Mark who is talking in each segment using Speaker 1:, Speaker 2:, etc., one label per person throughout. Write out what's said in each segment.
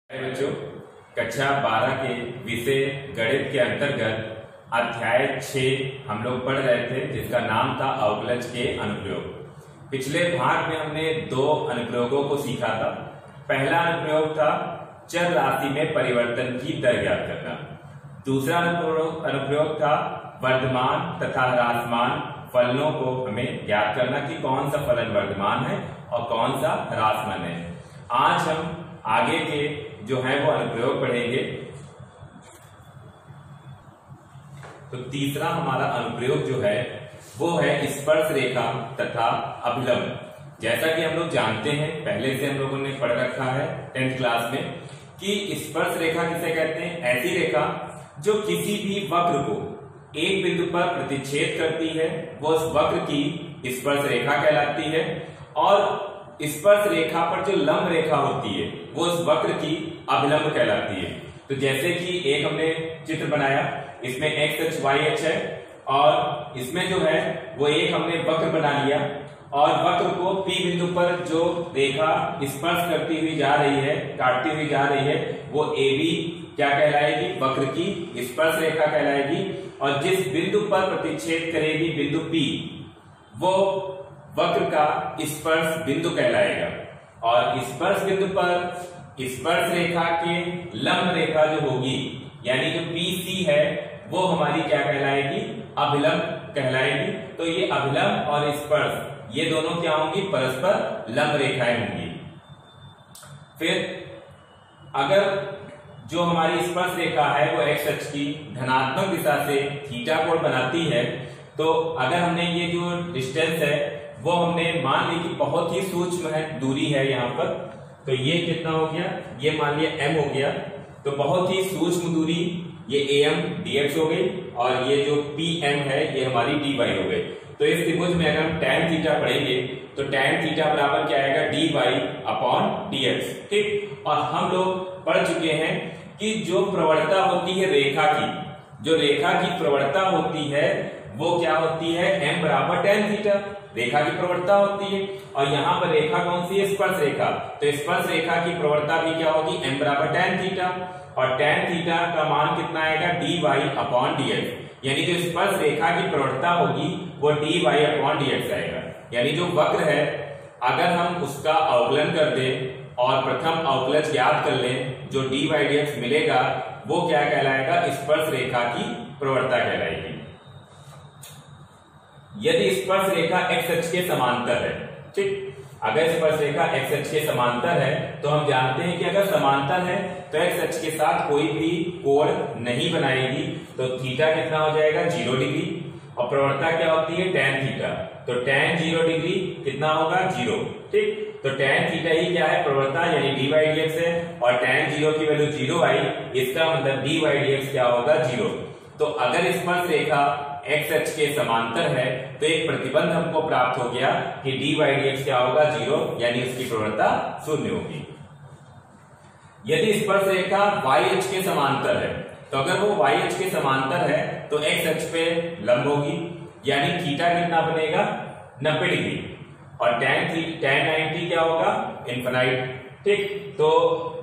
Speaker 1: बच्चों, कक्षा 12 के विषय गणित के अंतर्गत अध्याय 6 हम लोग पढ़ रहे थे, जिसका नाम था अवकलज के अनुप्रयोग। पिछले भाग में हमने दो अनुप्रयोगों को सीखा था। पहला अनुप्रयोग था चर राशि में परिवर्तन की दर ज्ञात करना। दूसरा अनुप्रयोग था वर्धमान तथा ह्रासमान फलनों को हमें ज्ञात करना कि कौन सा फलन वर्धमान है और कौन सा ह्रासमान है। आज हम आगे के जो है वो अनुप्रयोग पढ़ेंगे। तो तीसरा हमारा अनुप्रयोग जो है वो है स्पर्श रेखा तथा अभिलंब। जैसा कि हम लोग जानते हैं, पहले से हम लोगों ने पढ़ रखा है 10th क्लास में कि स्पर्श रेखा किसे कहते हैं। ऐसी रेखा जो किसी भी वक्र को एक बिंदु पर प्रतिच्छेद करती है, वो उस वक्र की स्पर्श रेखा कहलाती है। और स्पर्श रेखा पर जो लंब रेखा होती है वो उस वक्र की अभिलंब कहलाती है। तो जैसे कि एक हमने चित्र बनाया, इसमें x अक्ष y अक्ष है और इसमें जो है वो एक हमने वक्र बना लिया और वक्र को P बिंदु पर जो रेखा स्पर्श करती हुई जा रही है, काटती हुई जा रही है, वो AB क्या कहलाएगी? वक्र की स्पर्श रेखा कहलाएगी। और जिस बिंदु पर प्रतिच्छेद करेगी बिंदु P, वो वक्र का स्पर्श बिंदु कहलाएगा। और स्पर्श बिंदु पर स्पर्श रेखा के लंब रेखा जो होगी, यानी जो PC है, वो हमारी क्या कहलाएगी? अभिलंब कहलाएगी। तो ये अभिलंब और स्पर्श ये दोनों क्या होंगी? परस्पर लंब रेखाएं होंगी। फिर अगर जो हमारी स्पर्श रेखा है वो x अक्ष की धनात्मक दिशा से थीटा कोण बनाती है, तो अगर हमने ये जो डिस्टेंस है वो हमने मान ली कि बहुत ही सूक्ष्म है, दूरी है यहाँ पर, तो ये कितना हो गया? ये मान लिया m हो गया। तो बहुत ही सूक्ष्म दूरी ये am dx हो गई और ये जो pm है ये हमारी dy हो गई। तो इस त्रिभुज में अगर हम tan थीटा पढ़ेंगे तो tan थीटा बराबर क्या आएगा? dy upon dx। ठीक, और हम लोग पढ़ चुके हैं कि जो प्रवणता होती है रेखा की, जो रेखा की प्रवणता होती है वो क्या होती है? m बराबर tan थीटा रेखा की प्रवणता होती है। और यहाँ पर रेखा कौन सी है? स्पर्श रेखा। तो स्पर्श रेखा की प्रवणता भी क्या होगी? m बराबर tan थीटा। और tan थीटा का मान कितना आएगा? dy upon dx। यानी जो स्पर्श रेखा की प्रवणता होगी वो dy अपॉन dx आएगा। यानी जो वक्र है अगर हम उसका अवकलन कर दें और प्रथम अवकलज ज्ञात कर लें, जो dy dx मिलेगा वो क्या कहलाएगा? स्पर्श रेखा की प्रवणता कहलाएगी। यदि स्पर्श रेखा x अक्ष के समांतर है, ठीक, अगर स्पर्श रेखा x अक्ष के समांतर है तो हम जानते हैं कि अगर समांतर है तो x अक्ष के साथ कोई भी कोण नहीं बनाएगी, तो थीटा कितना हो जाएगा? 0 डिग्री। और प्रवणता क्या होती है? tan theta. तो tan 0 डिग्री कितना होगा? 0। ठीक, तो tan थीटा ही क्या है? प्रवणता, यानी dy dx है। और tan 0 की वैल्यू 0 आई, इसका मतलब dy dx क्या होगा? 0। तो अगर स्पर्श रेखा x अक्ष के समांतर है तो एक प्रतिबंध हमको प्राप्त हो गया कि dy dx क्या होगा? 0, यानी उसकी प्रवणता 0 होगी। यदि स्पर्श रेखा y अक्ष के समांतर है तो अगर वो y अक्ष के समांतर है तो x अक्ष पे लंब होगी, यानी थीटा कितना बनेगा? 90 डिग्री। और tan 90 क्या होगा? इनफिनाइट। ठीक, तो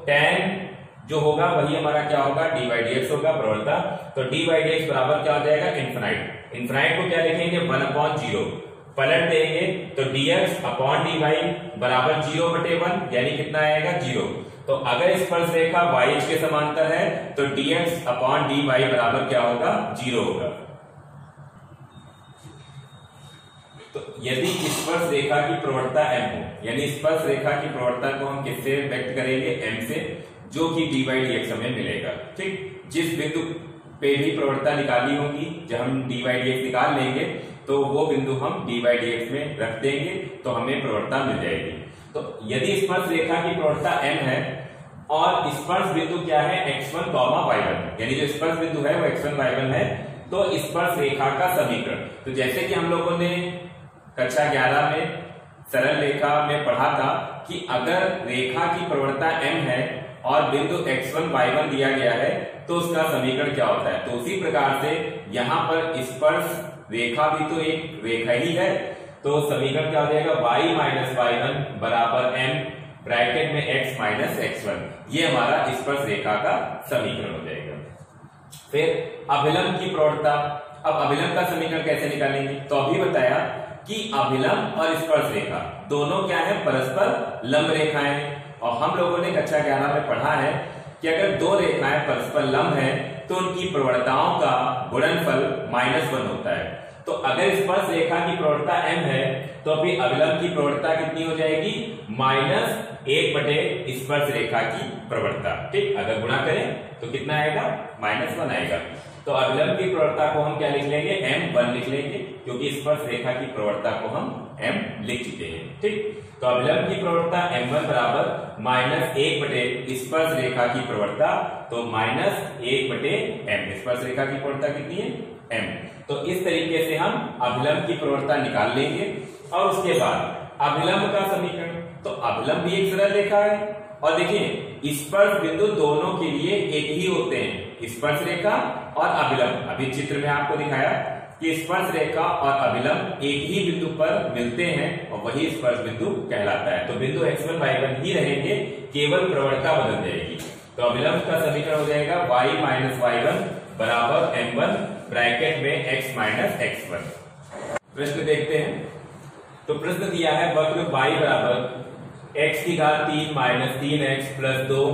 Speaker 1: tan जो होगा वही हमारा क्या होगा? dy dx होगा प्रवणता। तो dy dx बराबर क्या हो जाएगा? इनफिनाइट। इनफिनाइट को क्या लिखेंगे? 1/0। पलट देंगे तो dx अपॉन dy बराबर 0/1, यानी कितना आएगा? 0। तो अगर स्पर्श रेखा y अक्ष के समांतर है तो dx अपॉन dy बराबर क्या होगा? 0 होगा। तो यदि स्पर्श रेखा की प्रवणता m हो, यानी स्पर्श रेखा की प्रवणता को हम किससे व्यक्त करेंगे? m से, जो कि dy dx हमें मिलेगा। ठीक, जिस बिंदु पे भी प्रवणता निकाली होगी, जब हम dy dx निकाल लेंगे तो वो बिंदु हम dy dx में रख देंगे तो हमें प्रवणता मिल जाएगी। तो यदि स्पर्श रेखा की प्रवणता m है और स्पर्श बिंदु क्या है? x1, y1, यानी जो स्पर्श बिंदु है वो x1, y1 है, तो स्पर्श रेखा का समीकरण, तो जैसे कि हम लोगों ने कक्षा 11 में सरल रेखा में पढ़ा था कि अगर रेखा की प्रवणता m है और बिंदु x1, y1 दिया गया है तो उसका समीकरण क्या होता है? तो उसी प्रकार से यहाँ पर स्पर्श रेखा भी तो एक रेखा ही है, तो समीकरण क्या हो जाएगा? y माइनस y1 बराबर m ब्रैकेट में x माइनस x1, ये हमारा स्पर्श रेखा का समीकरण हो जाएगा। फिर अभिलंब की प्रवणता। अब अभिलंब का समीकरण कैसे निकालेंगे? तो अभी बताया कि अभिलंब और स्पर्श रेखा दोनों क्या है? परस्पर लंब रेखाएं। और हम लोगों ने कक्षा 11 में पढ़ा है कि अगर दो रेखाएं परस्पर लंब हैं तो उनकी प्रवणताओं का गुणनफल -1 होता है। तो अगर स्पर्श रेखा की प्रवणता m है तो अभी अभिलंब की प्रवणता कितनी हो जाएगी? -1 बटे स्पर्श रेखा की प्रवणता। ठीक, अगर गुणा करें तो कितना आएगा? -1 आएगा। तो अभिलंब की प्रवणता को हम क्या लिख लेंगे? m1 लिख लेंगे, क्योंकि स्पर्श रेखा की प्रवणता को हम m लिख चुके हैं। ठीक, तो अभिलंब की प्रवणता m1 बराबर -1 बटे स्पर्श रेखा की प्रवणता, तो -1 बटे m। स्पर्श रेखा की प्रवणता कितनी है? m। तो इस तरीके से हम अभिलंब की प्रवणता निकाल लेंगे। और उसके बाद अभिलंब का समीकरण, तो अभिलंब भी एक सरल रेखा है। और देखिए स्पर्श बिंदु दोनों के लिए एक ही होते हैं, स्पर्श रेखा और अभिलंब। अभी चित्र में आपको दिखाया कि स्पर्श रेखा और अभिलंब एक ही बिंदु पर मिलते हैं और वही स्पर्श बिंदु कहलाता है। तो बिंदु x1 y1 ही रहेंगे, केवल प्रवणता बदल जाएगी। तो अभिलंब का समीकरण हो जाएगा y माइनस y1 बराबर m1 ब्रैकेट में x माइनस x1। प्रश्न देखते हैं। तो प्रश्न दिया है वक्र y बराबर x की घात 3 माइनस 3x प्लस 2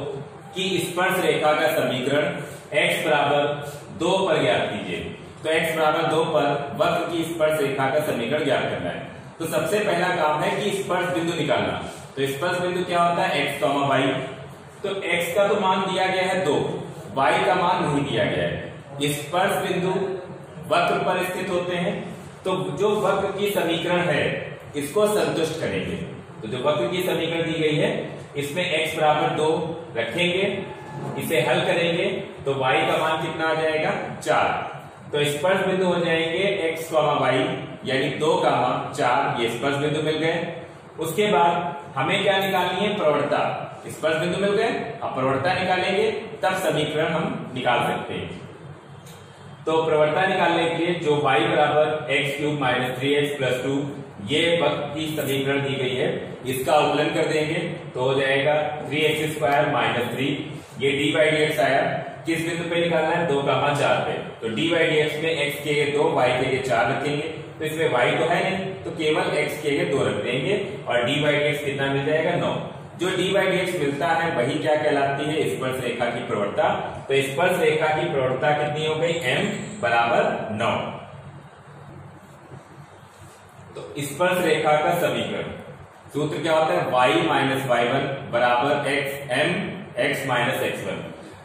Speaker 1: की स्पर्श रेखा का समीकरण x बराबर 2 पर ज्ञात कीजिए। तो x बराबर 2 पर वक्र की स्पर्श रेखा का समीकरण ज्ञात करना है। तो सबसे पहला काम है कि स्पर्श बिंदु निकालना। तो स्पर्श बिंदु क्या होता है? x, y। तो x का तो मान दिया गया है 2, y का मान नहीं दिया गया है। स्पर्श बिंदु वक्र पर स्थित होते हैं, तो जो वक्र की समीकरण है इसको संतुष्ट करेंगे। तो जो वक्र की समीकरण दी गई है इसमें x बराबर 2 रखेंगे, इसे हल करेंगे तो y का मान कितना आ जाएगा? 4। तो स्पर्श बिंदु हो जाएंगे x, y, यानी 2, 4। ये स्पर्श बिंदु मिल गए। उसके बाद हमें क्या निकालनी है? प्रवणता। स्पर्श बिंदु मिल गए, अब प्रवणता निकालेंगे तब समीकरण हम निकाल सकते हैं। तो प्रवणता निकालने के लिए जो y बराबर x³ माइनस 3x प्लस 2 ये वक्र की समीकरण दी गई है, इसका अवकलन कर देंगे तो हो जाएगा 3x² माइनस 3। ये d/dx आया, किस बिंदु पे निकालना है? 2, 4 पे। तो d/dx में x के 2, y के 4 रखेंगे। तो इसमें y तो है नहीं, तो केवल x के 2 रख देंगे और d/dx कितना मिल जाएगा? 9। जो d/dx मिलता है वही क्या कहलाती है? स्पर्श रेखा की प्रवणता। तो स्पर्श रेखा की प्रवणता कितनी हो गई? m बराबर 9। तो स्पर्श रेखा का समीकरण सूत्र क्या होता है? y माइनस y1 बराबर x माइनस x1।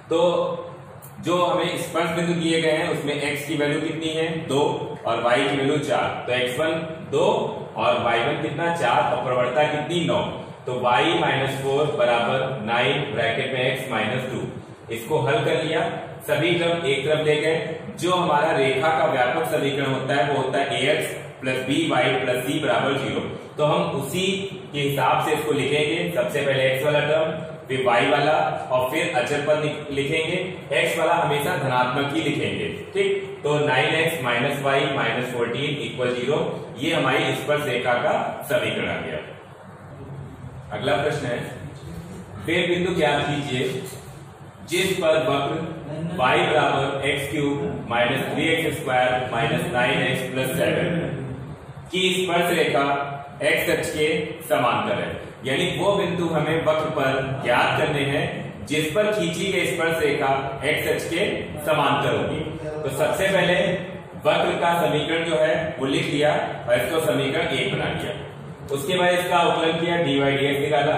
Speaker 1: तो जो हमें स्पर्श बिंदु दिए गए हैं उसमें x की वैल्यू कितनी है? 2 और y की वैल्यू 4। तो x1 2 और y1 कितना? 4 और प्रवणता कितनी? 9। तो y माइनस 4 बराबर 9 ब्रैकेट में x माइनस 2। इसको हल कर लिया, सभी टर्म एक तरफ ले गए। जो हमारा रेखा का व्यापक समीकरण होता है वो होता है ax plus by plus c बराबर 0। तो हम उसी के हिसाब से इसको लिखेंगे। सबसे पहले x वाला टर्म, फिर y वाला और फिर अचर पद लिखेंगे। x वाला हमेशा धनात्मक ही लिखेंगे। ठीक, तो 9x minus y minus 14 equal 0। ये हमारी स्पर्श रेखा का समीकरण आ गया। अगला प्रश्न है, फिर बिंदु ज्ञात कीजिए जिस पर वक्र y बराबर x³ minus 3x² minus 9x plus 7 की स्पर्श रेखा x अक्ष के समांतर है। यानी वो बिंदु हमें वक्र पर ज्ञात करने हैं जिस पर खींची गई स्पर्श रेखा x अक्ष के समांतर होगी। तो सबसे पहले वक्र का समीकरण जो है वो लिख लिया और इसको समीकरण 1 बना लिया। उसके बाद इसका अवकलन किया, d/dx निकाला।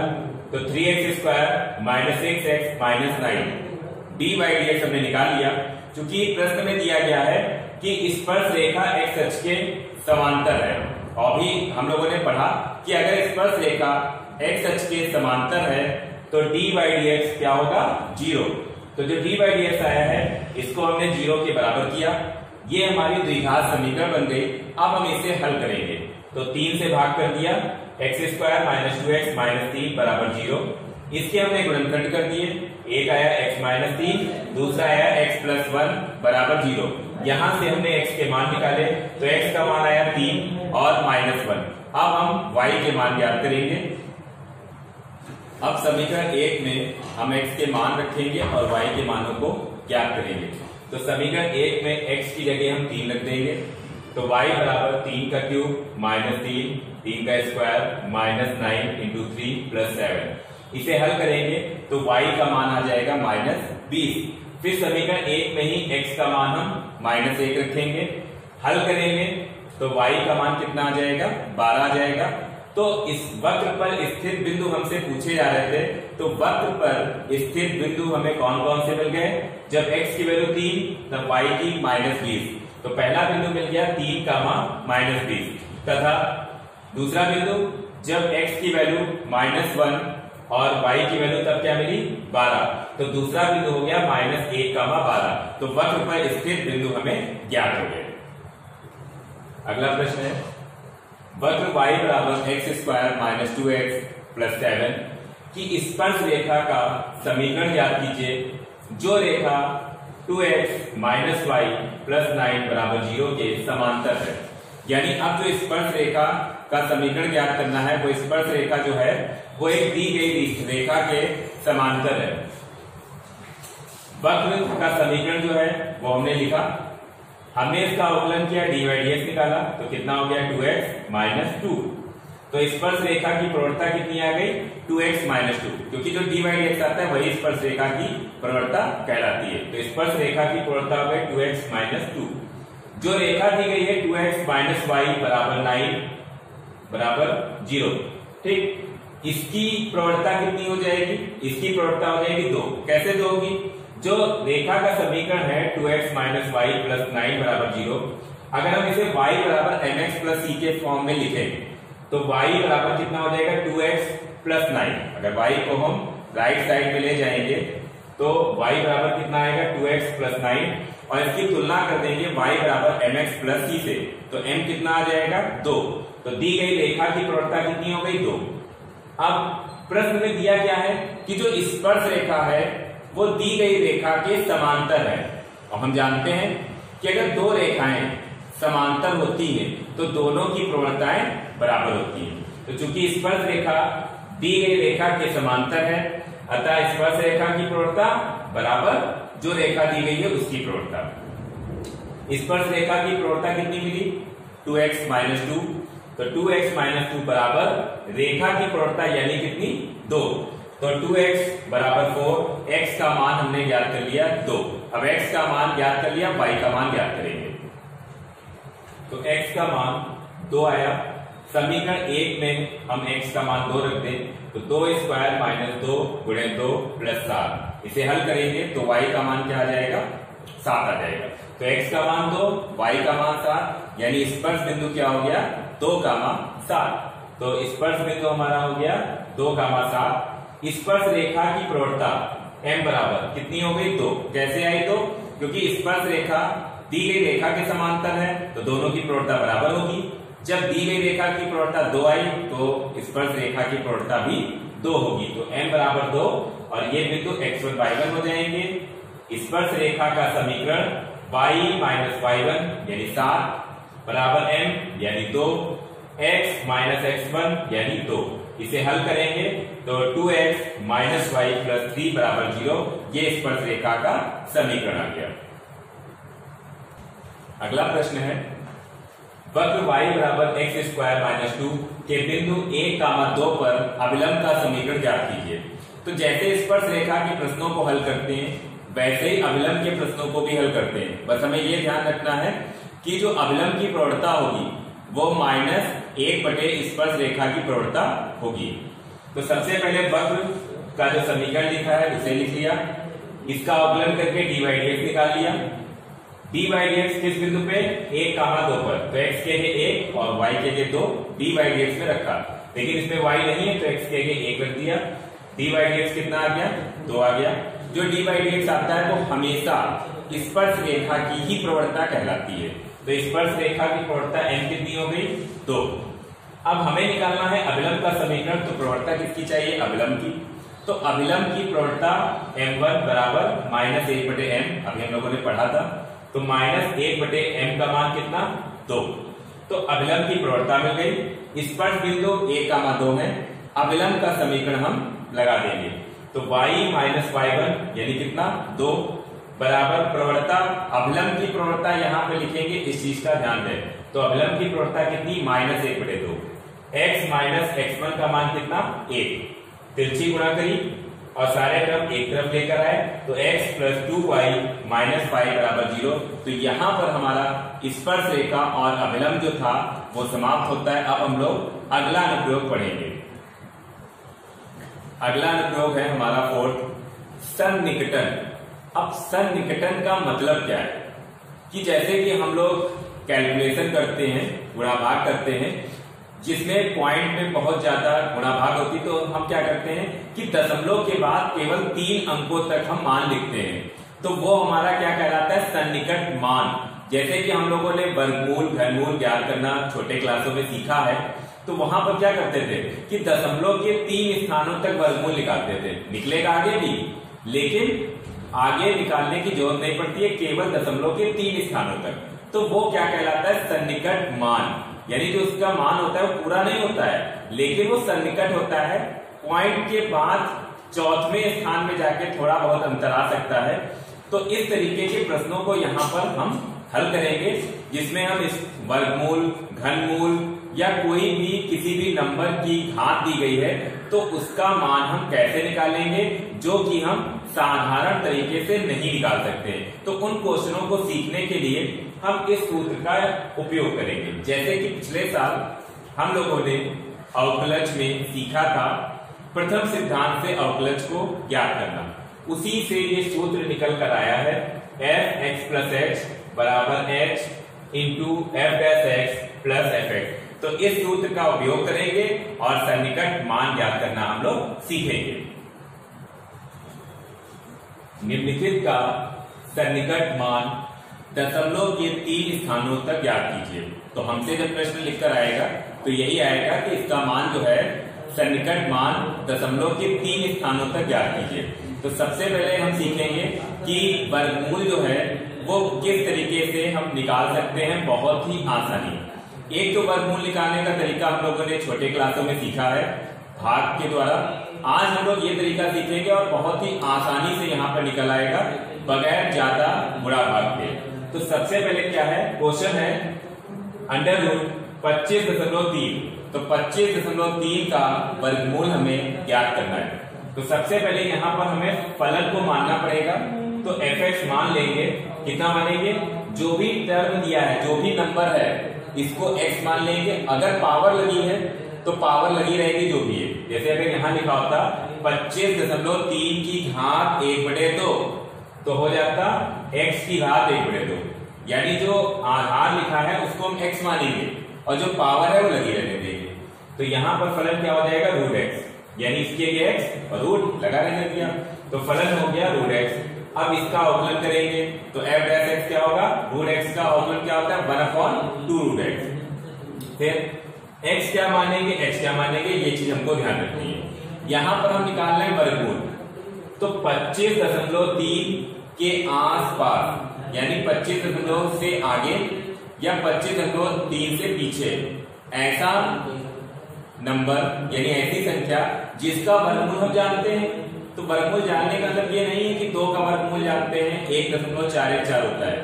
Speaker 1: तो 3x² minus 6x minus 9 d/dx हमने निकाल लिया। क्योंकि प्रश्न में दिया गया है कि स्पर्श रेखा x अक्ष के समांतर है, और भी हम लोगों ने पढ़ा कि अगर स्पर्श रेखा x अक्ष के समांतर है तो d/dx क्या होगा? 0। तो जो d/dx आया है इसको हमने 0 के बराबर किया। ये हमारी द्विघात समीकरण बन गई। अब हम इसे हल करेंगे तो 3 से भाग कर दिया, x² माइनस 2x माइनस 3 बराबर 0। इसके हमने गुणनखंड कर दिए, एक आया x माइनस 3, दूसरा आया x प्लस 1 बराबर 0। यहां से हमने x के मान निकाले तो x का मान आया 3 और माइनस 1। अब हम y के मान ज्ञात करेंगे। अब समीकरण 1 में हम x के मान रखेंगे और y के मानों को ज्ञात करेंगे। तो समीकरण 1 में x की जगह हम 3 रख देंगे, तो y बराबर 3 का क्यूब माइनस 3 का स्क्वायर माइनस 9 इंटू 3 प्लस 7। इसे हल करेंगे तो y का मान आ जाएगा माइनस 20। फिर समीकरण 1 में ही x का मान हम माइनस 1 रखेंगे, हल करेंगे तो y का मान कितना आ जाएगा, 12 आ जाएगा। तो इस वक्र पर स्थित बिंदु हमसे पूछे जा रहे थे, तो वक्र पर स्थित बिंदु हमें कौन कौन से मिल गए, जब x की वैल्यू 3 तब y की माइनस 20। तो पहला बिंदु मिल गया 3 का मान माइनस 20, तथा दूसरा बिंदु जब x की वैल्यू -1 और y की वैल्यू तब क्या मिली 12, तो दूसरा बिंदु हो गया -1 का मान 12। तो वक्र पर स्थित बिंदु हमें ज्ञात हो गए। अगला प्रश्न है, वक्र y बराबर x square minus 2x plus 7 की स्पर्श रेखा का समीकरण ज्ञात कीजिए जो रेखा 2x माइनस y प्लस 9 बराबर 0 के समांतर है। यानी अब जो स्पर्श रेखा का समीकरण ज्ञात करना है, वो स्पर्श रेखा जो है वो एक दी गई रेखा के समांतर है। वक्र का समीकरण जो है वो हमने लिखा, हमने इसका अवकलन किया, dy dx निकाला, तो कितना हो गया 2x माइनस 2। तो स्पर्श रेखा की प्रवणता कितनी आ गई 2x माइनस 2, क्योंकि जो dy dx आता है वही स्पर्श रेखा की प्रवणता कहलाती है। तो स्पर्श रेखा की प्रवणता हो गई 2x माइनस 2। जो रेखा दी गई है 2x माइनस y बराबर 9 बराबर 0, ठीक, इसकी प्रवणता कितनी हो जाएगी, इसकी प्रवणता हो जाएगी 2। कैसे 2 होगी, जो रेखा का समीकरण है 2x माइनस y प्लस 9 बराबर 0, अगर हम इसे y बराबर mx प्लस c के फॉर्म में लिखें तो y बराबर कितना हो जाएगा 2x प्लस 9। अगर y को हम राइट साइड में ले जाएंगे तो y बराबर कितना आएगा 2x प्लस 9, और इसकी तुलना कर देंगे y बराबर mx प्लस c से, तो m कितना आ जाएगा 2। तो दी गई रेखा की प्रवणता कितनी हो गई 2। अब प्रश्न में दिया क्या है कि जो स्पर्श रेखा है वो दी गई रेखा के समांतर है, और हम जानते हैं कि अगर दो रेखाएं समांतर होती हैं तो दोनों की प्रवणताएं बराबर होती हैं। तो चूंकि स्पर्श रेखा दी गई रेखा के समांतर है, अतः स्पर्श रेखा की प्रवणता बराबर जो रेखा दी गई है उसकी प्रवणता। स्पर्श रेखा की प्रवणता कितनी मिली 2x माइनस 2, तो 2x माइनस 2 बराबर रेखा की प्रवणता यानी कितनी 2। तो 2x बराबर 4, x का मान हमने ज्ञात कर लिया 2। अब x का मान ज्ञात कर लिया, y का मान ज्ञात करेंगे। तो x का मान 2 आया। समीकरण 1 में हम x का मान 2 रख दें, तो 2 स्क्वायर माइनस 2 गुणे 2 प्लस 7। इसे हल करेंगे तो y का मान क्या आ जाएगा 7 आ जाएगा। तो x का मान 2, y का मान 7, यानी स्पर्श बिंदु क्या हो गया 2 का मान 7। तो स्पर्श बिंदु हमारा हो गया 2 का मान 7। स्पर्श रेखा की प्रवणता m बराबर कितनी हो गई 2। कैसे आई 2, क्योंकि स्पर्श रेखा दी गई रेखा के समांतर है तो दोनों की प्रवणता बराबर होगी। जब दी गई रेखा की प्रवणता 2 आई तो स्पर्श रेखा की प्रवणता भी 2 होगी। तो m बराबर 2 और ये बिंदु x1 y1 हो जाएंगे। स्पर्श रेखा का समीकरण y माइनस y1 यानी 7 बराबर m यानी 2, x माइनस x1 यानी 2। इसे हल करेंगे तो 2x माइनस y प्लस 3 बराबर 0, ये स्पर्श रेखा का समीकरण आ गया। अगला प्रश्न है, वक्र y बराबर x स्क्वायर माइनस 2 के बिंदु 1,2 पर अभिलंब का समीकरण ज्ञात कीजिए। तो जैसे स्पर्श रेखा के प्रश्नों को हल करते हैं वैसे ही अभिलंब के प्रश्नों को भी हल करते हैं। बस हमें यह ध्यान रखना है कि जो अभिलंब की प्रवणता होगी वो -1 स्पर्श रेखा की प्रवणता होगी। तो सबसे पहले वक्र का जो समीकरण लिखा है उसे लिख लिया, इसका अवकलन करके dy dx निकाल लिया। dy dx किस बिंदु पे 1,2 पर, तो x के लिए 1 और y के लिए 2 dy dx में रखा, लेकिन इसमें y नहीं है तो x के लिए 1 रख दिया। dy dx कितना आ गया 2 आ गया। जो dy dx आता है वो हमेशा स्पर्श रेखा की ही प्रवणता कहलाती है। तो स्पर्श रेखा की प्रवणता m कितनी हो गई 2। अब हमें निकालना है अभिलंब का समीकरण, तो प्रवणता किसकी चाहिए अभिलंब की। तो अभिलंब की प्रवणता m1 बराबर -1/m, अभी हम लोगों ने पढ़ा था, तो -1/m का मान कितना 2। तो अभिलंब की प्रवणता मिल गई। स्पर्श बिंदु 1,2 है, अभिलंब का समीकरण हम लगा देंगे। तो y माइनस y1 यानी कितना 2 बराबर प्रवणता, अवलंब की प्रवणता यहाँ पे लिखेंगे, इस चीज का ध्यान दें। तो अवलंब की प्रवणता कितनी -1/2, x माइनस x1 का मान कितना 1, तिरछी गुणा करी और सारे टर्म एक तरफ लेकर आए तो x प्लस 2y माइनस 5 बराबर 0। तो यहाँ पर हमारा स्पर्श रेखा और अवलंब जो था वो समाप्त होता है। अब हम लोग अगला अनुप्रयोग पढ़ेंगे। अगला अनुप्रयोग है हमारा 4th, सन्निकटन। अब सन्निकटन का मतलब क्या है कि जैसे कि हम लोग कैलकुलेशन करते हैं, गुणा भाग करते हैं, जिसमें पॉइंट में बहुत ज्यादा गुणा भाग होती, तो हम क्या करते हैं कि दशमलव के बाद केवल 3 अंकों तक हम मान लिखते हैं। तो वो हमारा क्या कहलाता है, सन्निकट मान। जैसे कि हम लोगों ने वर्गमूल घनमूल ज्ञात करना छोटे क्लासों में सीखा है, तो वहां पर क्या करते थे कि दशमलव के 3 स्थानों तक वर्गमूल निकालते थे। निकलेगा आगे भी, लेकिन आगे निकालने की जरूरत नहीं पड़ती है, केवल दशमलव के 3 स्थानों तक। तो वो क्या कहलाता है, सन्निकट मान। यानी जो उसका मान होता है वो पूरा नहीं होता है, लेकिन वो सन्निकट होता है। पॉइंट के बाद 4वें स्थान में जाके थोड़ा बहुत अंतर आ सकता है। तो इस तरीके के प्रश्नों को यहाँ पर हम हल करेंगे, जिसमें हम इस वर्गमूल घनमूल या कोई भी किसी भी नंबर की घात दी गई है तो उसका मान हम कैसे निकालेंगे, जो कि हम साधारण तरीके से नहीं निकाल सकते। तो उन क्वेश्चनों को सीखने के लिए हम इस सूत्र का उपयोग करेंगे। जैसे कि पिछले साल हम लोगों ने अवकलज में सीखा था प्रथम सिद्धांत से अवकलज को ज्ञात करना, उसी से ये सूत्र निकल कर आया है, f(x + h) बराबर h इंटू f'(x + f(x)। तो इस सूत्र का उपयोग करेंगे और सन्निकट मान ज्ञात करना हम लोग सीखेंगे। निम्नलिखित का सन्निकट मान दशमलव के 3 स्थानों तक ज्ञात कीजिए। तो हमसे जब प्रश्न लिखकर आएगा तो यही आएगा कि इसका मान जो है सन्निकट मान दशमलव के 3 स्थानों तक ज्ञात कीजिए। तो सबसे पहले हम सीखेंगे कि वर्गमूल जो है वो किस तरीके से हम निकाल सकते हैं, बहुत ही आसानी। एक तो वर्गमूल निकालने का तरीका हम लोगों ने छोटे क्लासों में सीखा है भाग के द्वारा। आज हम लोग ये तरीका सीखेंगे और बहुत ही आसानी से यहाँ पर निकल आएगा बगैर ज्यादा गुणा भाग के। तो सबसे पहले क्या है, क्वेश्चन है √25.3। तो 25.3 का वर्गमूल हमें ज्ञात करना है। तो सबसे पहले यहाँ पर हमें फलन को मानना पड़ेगा। तो f(x) मान लेंगे, कितना मानेंगे, जो भी टर्म दिया है, जो भी नंबर है, इसको x मान लेंगे। अगर पावर लगी है तो पावर लगी रहेगी जो भी है। जैसे अगर यहाँ लिखा होता 25.3 की घात 1/2, तो हो जाता x की घात 1/2, यानी जो आधार लिखा है उसको हम x मानेंगे और जो पावर है वो लगी रहने देंगे। तो यहाँ पर फलन क्या हो जाएगा, √x, यानी इसके लिए x और रूट लगा रहने दिया, तो फलन हो गया √x। अब इसका अवकलन करेंगे तो f'(x) क्या होगा, √x का अवकलन क्या होता है, 1/2√x। फिर x क्या मानेंगे, x क्या मानेंगे, ये चीज हमको ध्यान रखनी है। यहां पर हम निकालना है वर्गमूल। तो 25.3 के आसपास, यानी 25 से आगे या 25.3 से पीछे ऐसा नंबर, यानी ऐसी संख्या जिसका वर्गमूल हम जानते हैं। तो वर्गमूल जानने का मतलब ये नहीं है कि 2 का वर्गमूल जानते हैं 1.414 होता है।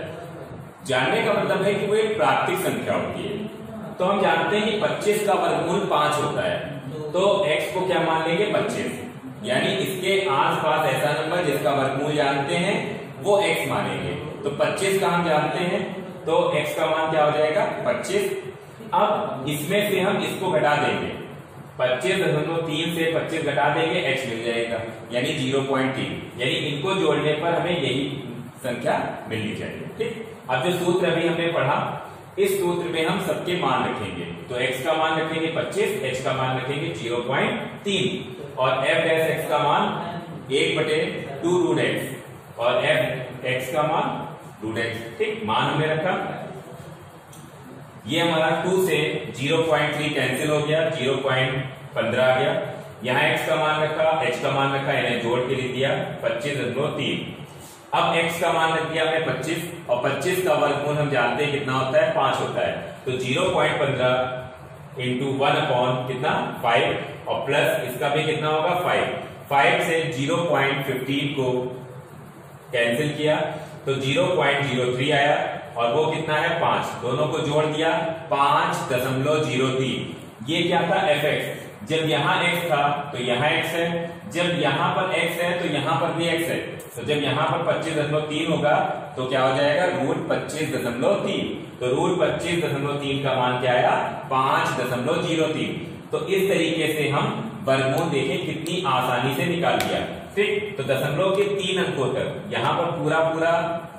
Speaker 1: जानने का मतलब है कि वो एक प्राकृतिक संख्या होती है। तो हम जानते हैं कि 25 का वर्गमूल 5 होता है, तो x को क्या मान लेंगे, 25, यानी इसके आसपास ऐसा नंबर जिसका वर्गमूल जानते हैं वो x मानेंगे। तो 25 का हम जानते हैं, तो x का मान क्या हो जाएगा, 25। अब इसमें से हम इसको घटा देंगे, 25.3 से 25 घटा देंगे, x मिल जाएगा, यानी 0.3। यानी इनको जोड़ने पर हमें यही संख्या मिलनी चाहिए। ठीक, अब जो सूत्र अभी हमने पढ़ा, इस सूत्र में हम सबके मान रखेंगे। तो x का मान रखेंगे 25, h का मान रखेंगे 0.3 और f'(x) का मान 1/2√x और f(x) का मान √x। ठीक, मान हमने रखा। ये हमारा 2 से 0.3 कैंसिल हो गया, 0.15 आ गया। यहाँ x का मान रखा, h का मान रखा, इन्हें जोड़ के लिख दिया 25.3। अब x का मान रख दिया हमने 25 और 25 का वर्गमूल हम जानते हैं कितना होता है, 5 होता है। तो 0.15 इंटू 1 अपॉन कितना 5 और प्लस इसका भी कितना होगा 5। 5 से 0.15 को कैंसिल किया तो 0.03 आया और वो कितना है 5, दोनों को जोड़ दिया 5.03। ये क्या था fx। जब यहाँ x था तो यहाँ x है, जब यहाँ पर x है तो यहाँ पर भी x है। तो जब यहाँ पर 25.3 होगा तो क्या हो जाएगा √25.3। तो √25.3 का मान क्या आया 5.03। तो इस तरीके से हम वर्गमूल देखें कितनी आसानी से निकाल लिया। ठीक, तो दशमलव के 3 अंकों तक यहाँ पर पूरा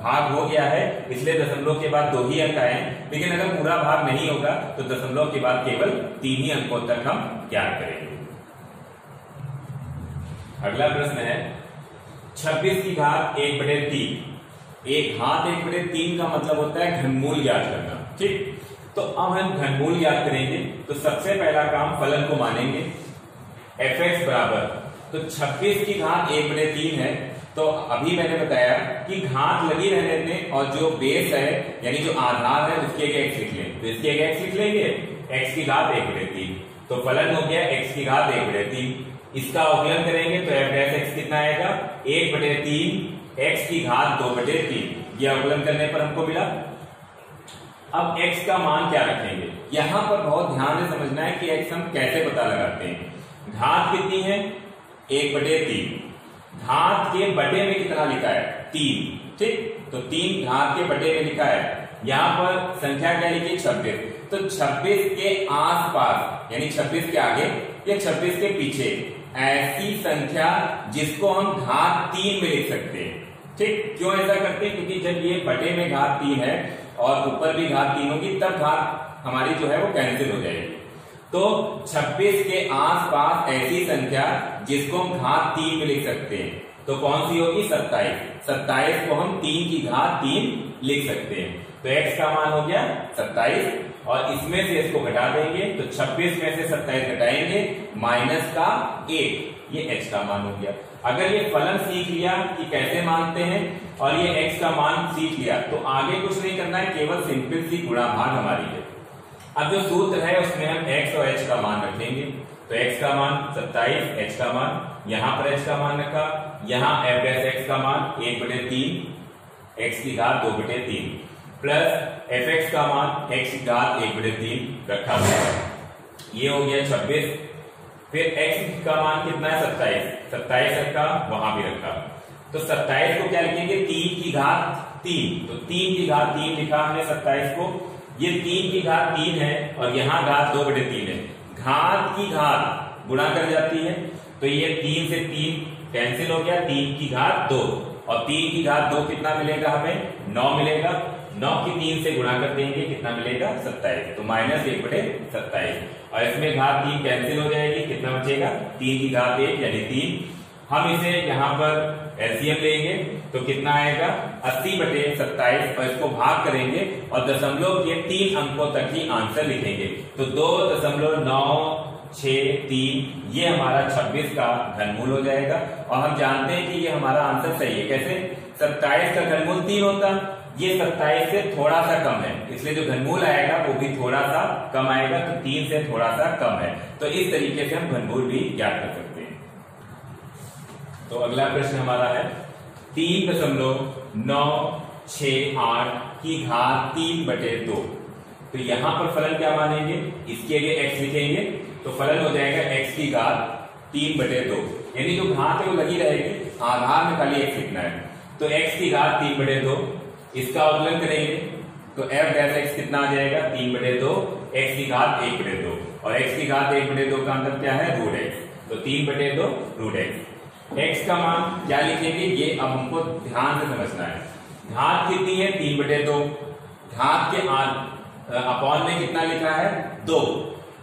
Speaker 1: भाग हो गया है, इसलिए दशमलव के बाद 2 ही अंक आए। लेकिन अगर पूरा भाग नहीं होगा तो दशमलव के बाद केवल 3 ही अंकों तक हम ज्ञात करेंगे। अगला प्रश्न है 26 की घात 1/3। एक घात 1/3 का मतलब होता है घनमूल ज्ञात करना। ठीक, तो अब हम घनमूल ज्ञात करेंगे। तो सबसे पहला काम फलन को मानेंगे। fx बराबर, तो 26 की घात 1/3 है, तो अभी मैंने बताया कि घात लगी रहने दें और जो बेस है यानी जो आधार है उसकी एक x लिख लें। तो इसकी एक x लिख लेंगे, x की घात 1/3। तो फलन हो गया x की घात 1/3। इसका अवकलन करेंगे तो f' कितना आएगा 1/3 x की घात 2/3। यह अवकलन करने पर हमको मिला। अब x का मान क्या रखेंगे, यहां पर बहुत ध्यान से समझना है कि x हम कैसे पता लगाते हैं। घात कितनी है 1/3, घात के बटे में कितना लिखा है 3। ठीक, तो 3 घात के बटे में लिखा है। यहां पर संख्या क्या लिखी 26, तो 26 के आसपास यानी 26 के आगे या 26 के पीछे ऐसी संख्या जिसको हम घात 3 में लिख सकते हैं। ठीक, क्यों ऐसा करते हैं, क्योंकि जब ये बटे में घात 3 है और ऊपर भी घात 3 होगी तब घात हमारी जो है वो कैंसिल हो जाएगी। तो 26 के आसपास ऐसी संख्या जिसको हम घात 3 में लिख सकते हैं तो कौन सी होगी 27। 27 को हम 3 की घात 3 लिख सकते हैं। तो x का मान हो गया 27 और इसमें से इसको घटा देंगे तो 26 में से 27 घटाएंगे माइनस का 1, ये x का मान हो गया। अगर ये फलन सीख लिया कि कैसे मानते हैं और ये x का मान सीख लिया तो आगे कुछ नहीं करना है, केवल सिंपल सी गुणा भाग हमारी है। अब जो सूत्र है उसमें हम x और h का मान रखेंगे। तो x का मान 27, h का मान यहां पर h का मान रखा, यहां f' का मान 1/3 x की घात 2/3 प्लस fx का मान x की घात 1/3 रखा। ये हो गया 26। फिर x का मान कितना है 27 रखा, वहां भी रखा। तो 27 को क्या लिखेंगे 3 की घात 3। तो 3 की घात 3 लिखा हमने 27 को। ये 3 की घात 3 है और यहाँ घात 2/3 है। घात की घात गुणा कर जाती है तो ये 3 से 3 कैंसिल हो गया, 3 की घात 2 और 3 की घात 2 कितना मिलेगा हमें 9 मिलेगा। 9 की 3 से गुणा कर देंगे कितना मिलेगा 27, तो माइनस 1/27 और इसमें घात 3 कैंसिल हो जाएगी, कितना बचेगा 3 की घात 1 यानी 3। हम इसे यहाँ पर एलसीएम लेंगे तो कितना आएगा 80/27 और इसको भाग करेंगे और दशमलव के 3 अंकों तक ही आंसर लिखेंगे। तो 2.963 ये हमारा 26 का घनमूल हो जाएगा। और हम जानते हैं कि ये हमारा आंसर सही है। कैसे 27 का घनमूल 3 होता, ये 27 से थोड़ा सा कम है, इसलिए जो घनमूल आएगा वो भी थोड़ा सा कम आएगा, तो 3 से थोड़ा सा कम है। तो इस तरीके से हम घनमूल भी ज्ञात कर सकते हैं। तो अगला प्रश्न हमारा है 3.968 की घात 3/2। तो यहां पर फलन क्या मानेंगे, इसके लिए x लिखेंगे तो फलन हो जाएगा x की घात 3/2 यानी जो घात है वो लगी रहेगी, आधार में खाली x लिखना है। तो x की घात 3/2 इसका अवकलन करेंगे तो f' कितना आ जाएगा 3/2 x की घात 1/2 और x की घात 1/2 का अंतर क्या है √x, तो 3/2 √x। x का मान क्या लिखेंगे ये अब हमको ध्यान से समझना है। घात कितनी है 3/2, घात के अपॉन में कितना लिखा है 2,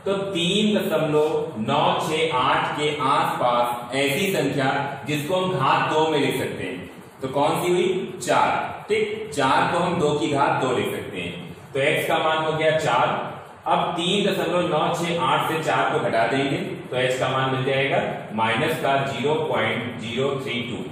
Speaker 1: तो 3.968 के आसपास ऐसी संख्या जिसको हम घात 2 में लिख सकते हैं। तो कौन सी हुई 4। ठीक, 4 को हम 2 की घात 2 लिख सकते हैं। तो x का मान हो गया 4। अब 3.968 से 4 को घटा देंगे तो h का मान मिल जाएगा माइनस का 0.032।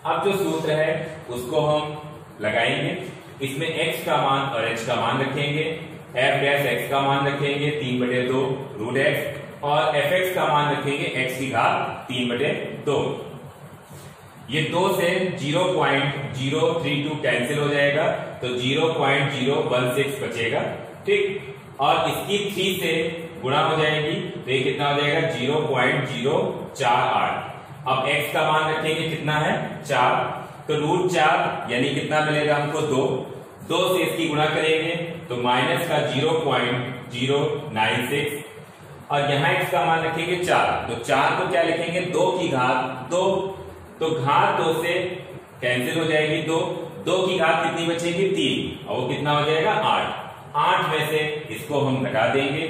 Speaker 1: अब जो सूत्र है उसको हम लगाएंगे, इसमें x का मान और h का मान रखेंगे, f' का मान रखेंगे 3/2 √x और fx का मान रखेंगे x की घात 3/2। 2। ये 2 से 0.032 कैंसिल हो जाएगा तो 0.016 बचेगा, ठीक। और इसकी 3 से गुणा हो जाएगी तो ये कितना हो जाएगा 0.048। अब x का मान रखेंगे कितना है 4, तो √4 यानी कितना मिलेगा हमको 2 से इसकी गुणा करेंगे तो माइनस का 0.096 और यहाँ x का मान रखेंगे 4, तो 4 को क्या लिखेंगे 2 की घात 2, तो घात 2 से कैंसिल हो जाएगी 2 की घात कितनी बचेगी 3 और वो कितना हो जाएगा 8 में से इसको हम घटा देंगे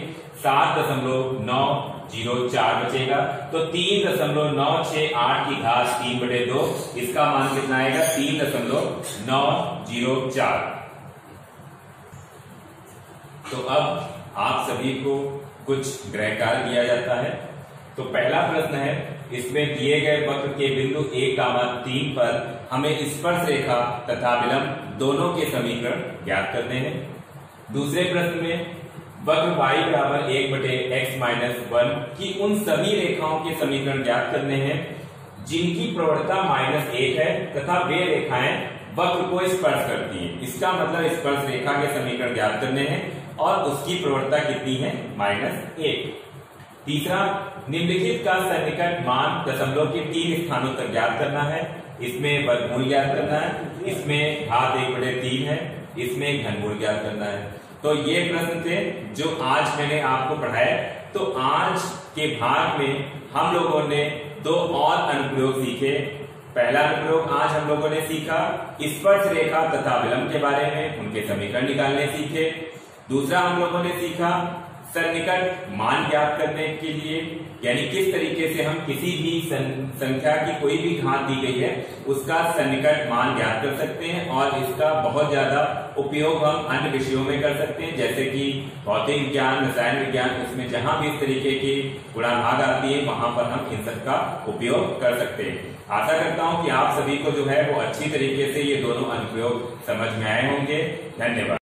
Speaker 1: 7.904 बचेगा, तो 3.968 की घात 3/2 इसका मान कितना आएगा 3.904। तो अब आप सभी को कुछ गृह कार्य दिया जाता है। तो पहला प्रश्न है, इसमें दिए गए वक्र के बिंदु 1,3 पर हमें स्पर्श रेखा तथा विलंब दोनों के समीकरण ज्ञात करने हैं। दूसरे प्रश्न में वक्र y बराबर 1/x-1 की उन सभी रेखाओं के समीकरण ज्ञात करने हैं जिनकी प्रवणता -1 है तथा वे रेखाएं वक्र को स्पर्श करती हैं। इसका मतलब स्पर्श रेखा के समीकरण ज्ञात करने हैं और उसकी प्रवणता कितनी है -1। तीसरा, निम्नलिखित का सन्निकट मान दशमलव के 3 स्थानों तक ज्ञात करना है। इसमें वर्गमूल ज्ञात करना है, इसमें घात 1/3 है, इसमें घनमूल ज्ञात करना है। तो ये प्रश्न थे जो आज मैंने आपको पढ़ाया। तो आज के भाग में हम लोगों ने 2 और अनुप्रयोग सीखे। पहला अनुप्रयोग आज हम लोगों ने सीखा स्पर्श रेखा तथा विलंब के बारे में, उनके समीकरण निकालने सीखे। दूसरा हम लोगों ने सीखा सन्निकट मान ज्ञात करने के लिए, यानी किस तरीके से हम किसी भी संख्या की कोई भी घात दी गई है उसका सन्निकट मान ज्ञात कर सकते हैं और इसका बहुत ज्यादा उपयोग हम अन्य विषयों में कर सकते हैं, जैसे कि भौतिक विज्ञान, रसायन विज्ञान, उसमें जहां भी इस तरीके की गुणाभाग आती है वहां पर हम इन सब का उपयोग कर सकते हैं। आशा करता हूं कि आप सभी को जो है वो अच्छी तरीके से ये दोनों अनुप्रयोग समझ में आए होंगे। धन्यवाद।